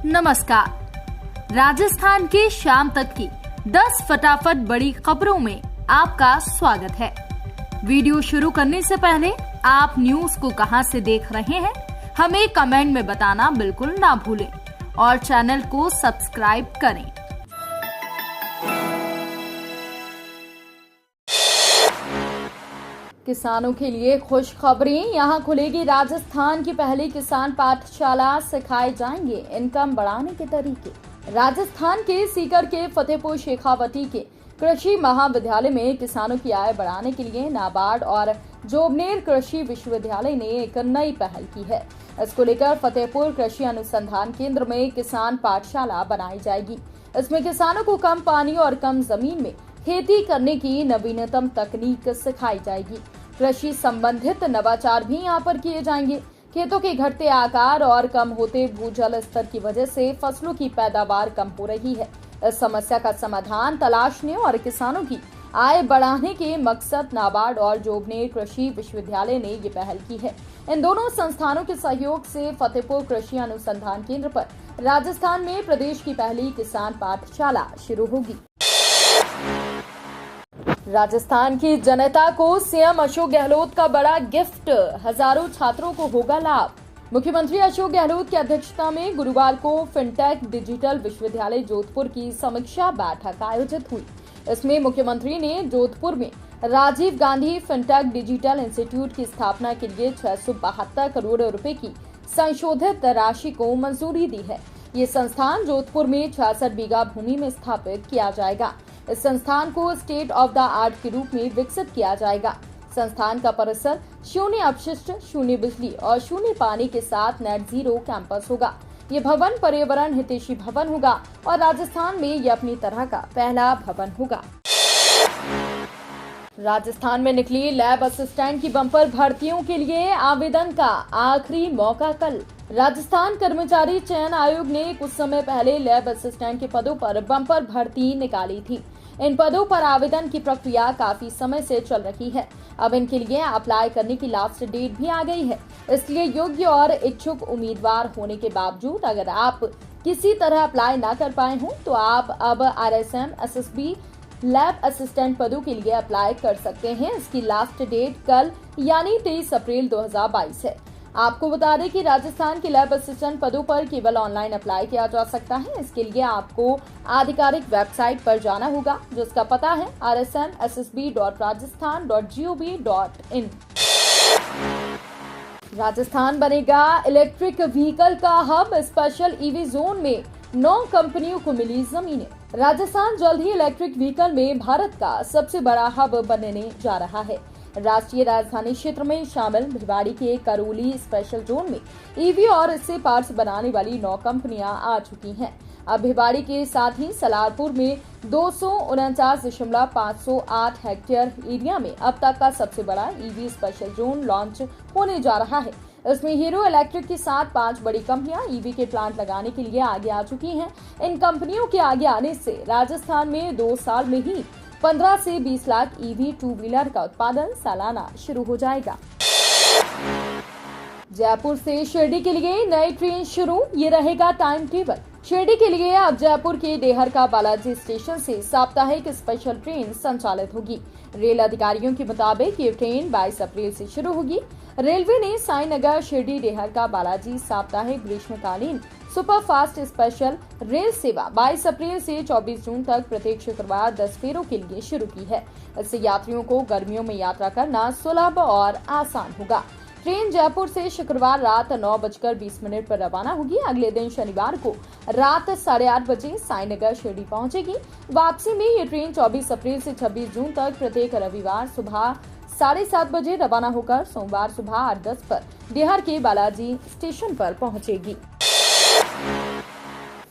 नमस्कार। राजस्थान के शाम तक की 10 फटाफट बड़ी खबरों में आपका स्वागत है। वीडियो शुरू करने से पहले आप न्यूज को कहां से देख रहे हैं हमें कमेंट में बताना बिल्कुल ना भूलें और चैनल को सब्सक्राइब करें। किसानों के लिए खुशखबरी, यहां खुलेगी राजस्थान की पहली किसान पाठशाला, सिखाए जाएंगे इनकम बढ़ाने के तरीके। राजस्थान के सीकर के फतेहपुर शेखावटी के कृषि महाविद्यालय में किसानों की आय बढ़ाने के लिए नाबार्ड और जोबनेर कृषि विश्वविद्यालय ने एक नई पहल की है। इसको लेकर फतेहपुर कृषि अनुसंधान केंद्र में किसान पाठशाला बनाई जाएगी। इसमें किसानों को कम पानी और कम जमीन में खेती करने की नवीनतम तकनीक सिखाई जाएगी। कृषि संबंधित नवाचार भी यहां पर किए जाएंगे। खेतों के घटते आकार और कम होते भूजल स्तर की वजह से फसलों की पैदावार कम हो रही है। इस समस्या का समाधान तलाशने और किसानों की आय बढ़ाने के मकसद नाबार्ड और जोबनेर कृषि विश्वविद्यालय ने ये पहल की है। इन दोनों संस्थानों के सहयोग से फतेहपुर कृषि अनुसंधान केंद्र पर राजस्थान में प्रदेश की पहली किसान पाठशाला शुरू होगी। राजस्थान की जनता को सीएम अशोक गहलोत का बड़ा गिफ्ट, हजारों छात्रों को होगा लाभ। मुख्यमंत्री अशोक गहलोत की अध्यक्षता में गुरुवार को फिनटेक डिजिटल विश्वविद्यालय जोधपुर की समीक्षा बैठक आयोजित हुई। इसमें मुख्यमंत्री ने जोधपुर में Rajiv Gandhi fintech digital institute की स्थापना के लिए 672 करोड़ रुपए की संशोधित राशि को मंजूरी दी है। ये संस्थान जोधपुर में 66 बीघा भूमि में स्थापित किया जाएगा। इस संस्थान को स्टेट ऑफ द आर्ट के रूप में विकसित किया जाएगा। संस्थान का परिसर शून्य अपशिष्ट, शून्य बिजली और शून्य पानी के साथ नेट जीरो कैंपस होगा। ये भवन पर्यावरण हितैषी भवन होगा और राजस्थान में ये अपनी तरह का पहला भवन होगा। राजस्थान में निकली लैब असिस्टेंट की बम्पर भर्तियों के लिए आवेदन का आखिरी मौका कल। राजस्थान कर्मचारी चयन आयोग ने कुछ समय पहले लैब असिस्टेंट के पदों पर बम्पर भर्ती निकाली थी। इन पदों पर आवेदन की प्रक्रिया काफी समय से चल रही है। अब इनके लिए अप्लाई करने की लास्ट डेट भी आ गई है। इसलिए योग्य और इच्छुक उम्मीदवार होने के बावजूद अगर आप किसी तरह अप्लाई ना कर पाए हों तो आप अब RSM SSB लैब असिस्टेंट पदों के लिए अप्लाई कर सकते हैं। इसकी लास्ट डेट कल यानी 23 अप्रैल 2022 है। आपको बता दें कि राजस्थान के लैब असिस्टेंट पदों पर केवल ऑनलाइन अप्लाई किया जा सकता है। इसके लिए आपको आधिकारिक वेबसाइट पर जाना होगा जिसका पता है rsmssb.rajasthan.gov.in। राजस्थान बनेगा इलेक्ट्रिक व्हीकल का हब, स्पेशल ईवी जोन में 9 कंपनियों को मिली जमीनें। राजस्थान जल्द ही इलेक्ट्रिक व्हीकल में भारत का सबसे बड़ा हब बनने जा रहा है। राष्ट्रीय राजधानी क्षेत्र में शामिल भिवाड़ी के करौली स्पेशल जोन में ईवी और इससे पार्ट्स बनाने वाली 9 कंपनियां आ चुकी हैं। अब भिवाड़ी के साथ ही सलारपुर में 249.508 हेक्टेयर एरिया में अब तक का सबसे बड़ा ईवी स्पेशल जोन लॉन्च होने जा रहा है। इसमें हीरो इलेक्ट्रिक के साथ 5 बड़ी कंपनियां ईवी के प्लांट लगाने के लिए आगे आ चुकी हैं। इन कंपनियों के आगे आने से राजस्थान में 2 साल में ही 15 से 20 लाख ईवी 2 व्हीलर का उत्पादन सालाना शुरू हो जाएगा। जयपुर से शिरडी के लिए नई ट्रेन शुरू, ये रहेगा टाइम टेबल। शिरडी के लिए अब जयपुर के डेहर का बालाजी स्टेशन से साप्ताहिक स्पेशल ट्रेन संचालित होगी। रेल अधिकारियों के मुताबिक ये ट्रेन 22 अप्रैल से शुरू होगी। रेलवे ने साईनगर शिरडी डेहर का बालाजी साप्ताहिक ग्रीष्मकालीन सुपरफास्ट स्पेशल रेल सेवा 22 अप्रैल से 24 जून तक प्रत्येक शुक्रवार 10 फेरों के लिए शुरू की है। इससे यात्रियों को गर्मियों में यात्रा करना सुलभ और आसान होगा। ट्रेन जयपुर से शुक्रवार रात 9:20 पर रवाना होगी। अगले दिन शनिवार को रात 8:30 बजे साईनगर शिरडी पहुंचेगी। वापसी में ये ट्रेन 24 अप्रैल से 26 जून तक प्रत्येक रविवार सुबह 7:30 बजे रवाना होकर सोमवार सुबह 8:10 पर डेहर के बालाजी स्टेशन पर पहुंचेगी।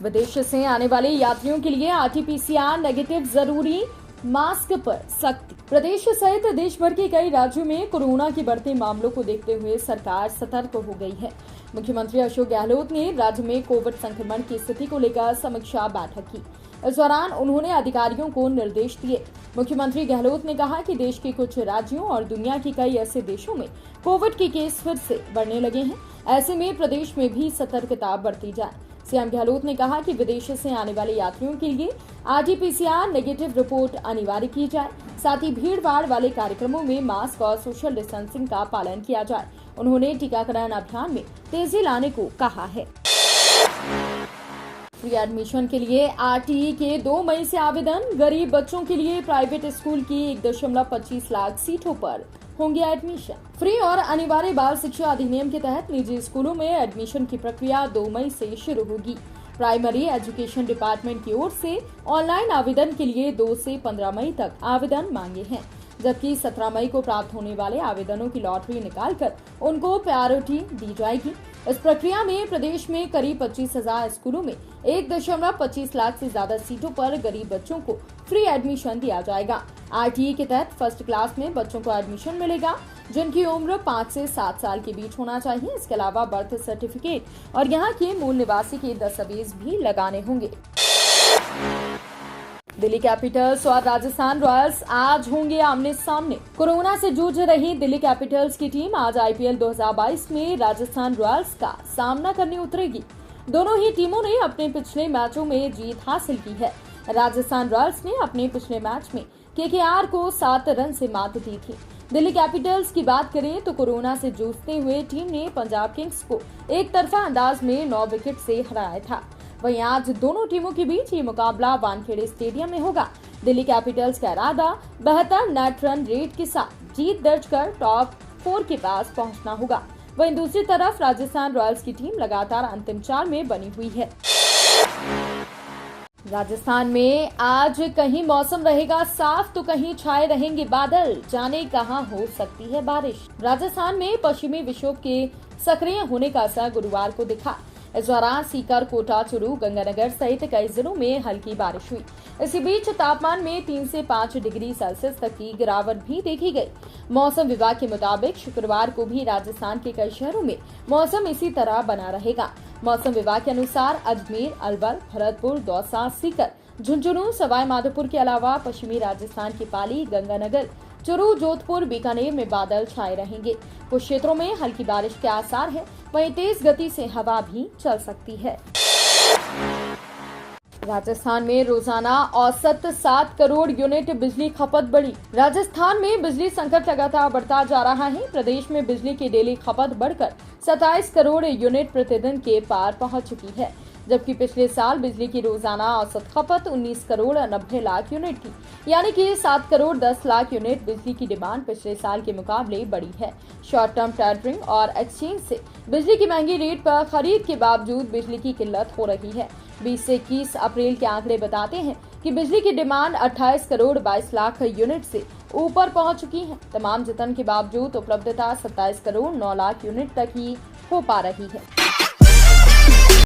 विदेश से आने वाले यात्रियों के लिए RT-PCR नेगेटिव जरूरी, मास्क पर सख्ती। प्रदेश सहित देश भर के कई राज्यों में कोरोना के बढ़ते मामलों को देखते हुए सरकार सतर्क हो गई है। मुख्यमंत्री अशोक गहलोत ने राज्य में कोविड संक्रमण की स्थिति को लेकर समीक्षा बैठक की। इस दौरान उन्होंने अधिकारियों को निर्देश दिए। मुख्यमंत्री गहलोत ने कहा कि देश के कुछ राज्यों और दुनिया के कई ऐसे देशों में कोविड के केस फिर से बढ़ने लगे हैं। ऐसे में प्रदेश में भी सतर्कता बरती जाए। सीएम गहलोत ने कहा कि विदेश से आने वाले यात्रियों के लिए RT-PCR नेगेटिव रिपोर्ट अनिवार्य की जाए। साथ ही भीड़-भाड़ वाले कार्यक्रमों में मास्क और सोशल डिस्टेंसिंग का पालन किया जाए। उन्होंने टीकाकरण अभियान में तेजी लाने को कहा है। फ्री एडमिशन के लिए RTE के 2 मई से आवेदन। गरीब बच्चों के लिए प्राइवेट स्कूल की 1.25 लाख सीटों पर होंगे एडमिशन। फ्री और अनिवार्य बाल शिक्षा अधिनियम के तहत निजी स्कूलों में एडमिशन की प्रक्रिया 2 मई से शुरू होगी। प्राइमरी एजुकेशन डिपार्टमेंट की ओर से ऑनलाइन आवेदन के लिए 2 से 15 मई तक आवेदन मांगे हैं, जबकि 17 मई को प्राप्त होने वाले आवेदनों की लॉटरी निकालकर उनको प्रायोरिटी दी जाएगी। इस प्रक्रिया में प्रदेश में करीब 25,000 स्कूलों में 1.25 लाख से ज्यादा सीटों पर गरीब बच्चों को फ्री एडमिशन दिया जाएगा। RTE के तहत फर्स्ट क्लास में बच्चों को एडमिशन मिलेगा, जिनकी उम्र 5 से 7 साल के बीच होना चाहिए। इसके अलावा बर्थ सर्टिफिकेट और यहाँ के मूल निवासी के दस्तावेज भी लगाने होंगे। दिल्ली कैपिटल्स और राजस्थान रॉयल्स आज होंगे आमने सामने। कोरोना से जूझ रही दिल्ली कैपिटल्स की टीम आज IPL 2022 में राजस्थान रॉयल्स का सामना करने उतरेगी। दोनों ही टीमों ने अपने पिछले मैचों में जीत हासिल की है। राजस्थान रॉयल्स ने अपने पिछले मैच में KKR को 7 रन से मात दी थी। दिल्ली कैपिटल्स की बात करें तो कोरोना से जूझते हुए टीम ने पंजाब किंग्स को एक तरफा अंदाज में 9 विकेट से हराया था। वहीं आज दोनों टीमों के बीच ये मुकाबला वानखेड़े स्टेडियम में होगा। दिल्ली कैपिटल्स का इरादा 72 नेट रन रेट के साथ जीत दर्ज कर टॉप 4 के पास पहुंचना होगा। वहीं दूसरी तरफ राजस्थान रॉयल्स की टीम लगातार अंतिम 4 में बनी हुई है। राजस्थान में आज कहीं मौसम रहेगा साफ तो कहीं छाए रहेंगे बादल, जाने कहां हो सकती है बारिश। राजस्थान में पश्चिमी विक्षोभ के सक्रिय होने का असर गुरुवार को दिखा। इस दौरान सीकर, कोटा, चुरू, गंगानगर सहित कई जिलों में हल्की बारिश हुई। इसी बीच तापमान में 3 से 5 डिग्री सेल्सियस तक की गिरावट भी देखी गई। मौसम विभाग के मुताबिक शुक्रवार को भी राजस्थान के कई शहरों में मौसम इसी तरह बना रहेगा। मौसम विभाग के अनुसार अजमेर, अलवर, भरतपुर, दौसा, सीकर, झुंझुनू, सवाई माधोपुर के अलावा पश्चिमी राजस्थान की पाली, गंगानगर, चुरू, जोधपुर, बीकानेर में बादल छाए रहेंगे। कुछ क्षेत्रों में हल्की बारिश के आसार है, वहीं तेज गति से हवा भी चल सकती है। राजस्थान में रोजाना औसत 7 करोड़ यूनिट बिजली खपत बढ़ी। राजस्थान में बिजली संकट लगातार बढ़ता जा रहा है। प्रदेश में बिजली की डेली खपत बढ़कर 27 करोड़ यूनिट प्रतिदिन के पार पहुंच चुकी है, जबकि पिछले साल बिजली की रोजाना औसत खपत 19 करोड़ 90 लाख यूनिट थी। यानी कि 7 करोड़ 10 लाख यूनिट बिजली की डिमांड पिछले साल के मुकाबले बढ़ी है। शॉर्ट टर्म टेंडरिंग और एक्सचेंज से बिजली की महंगी रेट पर खरीद के बावजूद बिजली की किल्लत हो रही है। 20 से 21 अप्रैल के आंकड़े बताते हैं कि बिजली की डिमांड 28 करोड़ 22 लाख यूनिट से ऊपर पहुंच चुकी है। तमाम जतन के बावजूद उपलब्धता 27 करोड़ 9 लाख यूनिट तक ही हो पा रही है।